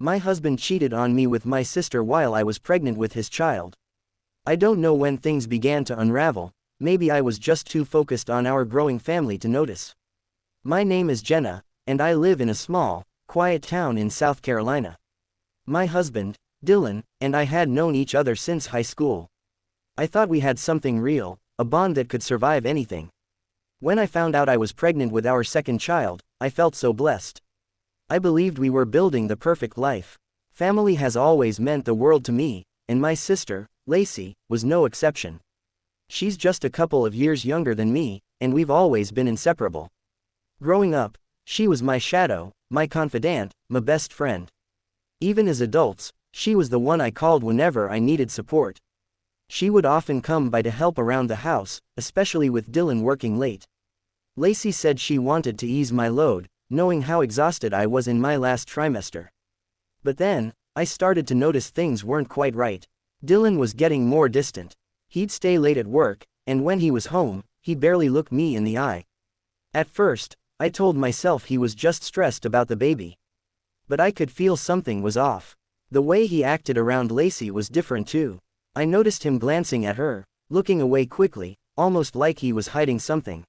My husband cheated on me with my sister while I was pregnant with his child. I don't know when things began to unravel, maybe I was just too focused on our growing family to notice. My name is Jenna, and I live in a small, quiet town in South Carolina. My husband, Dylan, and I had known each other since high school. I thought we had something real, a bond that could survive anything. When I found out I was pregnant with our second child, I felt so blessed. I believed we were building the perfect life. Family has always meant the world to me, and my sister, Lacey, was no exception. She's just a couple of years younger than me, and we've always been inseparable. Growing up, she was my shadow, my confidant, my best friend. Even as adults, she was the one I called whenever I needed support. She would often come by to help around the house, especially with Dylan working late. Lacey said she wanted to ease my load, knowing how exhausted I was in my last trimester. But then, I started to notice things weren't quite right. Dylan was getting more distant. He'd stay late at work, and when he was home, he barely looked me in the eye. At first, I told myself he was just stressed about the baby. But I could feel something was off. The way he acted around Lacey was different too. I noticed him glancing at her, looking away quickly, almost like he was hiding something.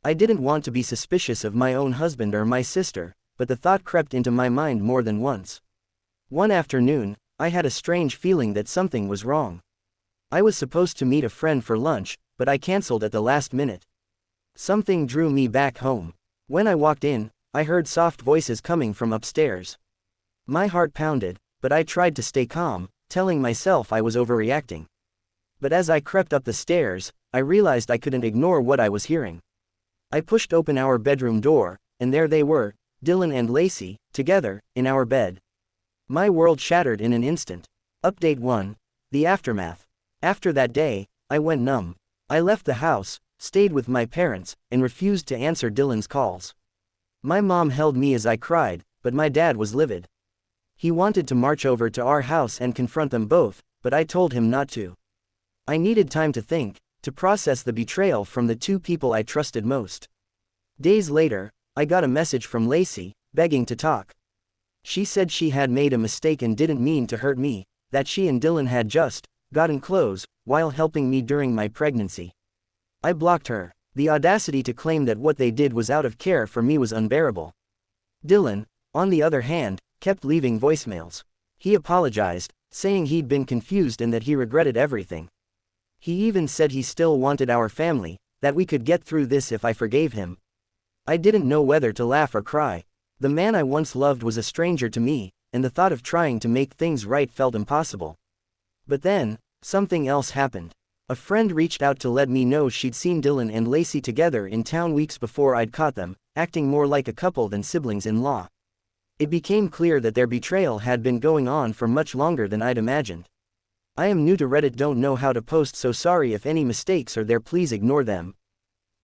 I didn't want to be suspicious of my own husband or my sister, but the thought crept into my mind more than once. One afternoon, I had a strange feeling that something was wrong. I was supposed to meet a friend for lunch, but I canceled at the last minute. Something drew me back home. When I walked in, I heard soft voices coming from upstairs. My heart pounded, but I tried to stay calm, telling myself I was overreacting. But as I crept up the stairs, I realized I couldn't ignore what I was hearing. I pushed open our bedroom door, and there they were, Dylan and Lacey, together, in our bed. My world shattered in an instant. Update 1. The aftermath. After that day, I went numb. I left the house, stayed with my parents, and refused to answer Dylan's calls. My mom held me as I cried, but my dad was livid. He wanted to march over to our house and confront them both, but I told him not to. I needed time to think, to process the betrayal from the two people I trusted most. Days later, I got a message from Lacey, begging to talk. She said she had made a mistake and didn't mean to hurt me, that she and Dylan had just gotten close while helping me during my pregnancy. I blocked her. The audacity to claim that what they did was out of care for me was unbearable. Dylan, on the other hand, kept leaving voicemails. He apologized, saying he'd been confused and that he regretted everything. He even said he still wanted our family, that we could get through this if I forgave him. I didn't know whether to laugh or cry. The man I once loved was a stranger to me, and the thought of trying to make things right felt impossible. But then, something else happened. A friend reached out to let me know she'd seen Dylan and Lacey together in town weeks before I'd caught them, acting more like a couple than siblings-in-law. It became clear that their betrayal had been going on for much longer than I'd imagined. I am new to Reddit, don't know how to post, so sorry if any mistakes are there, please ignore them.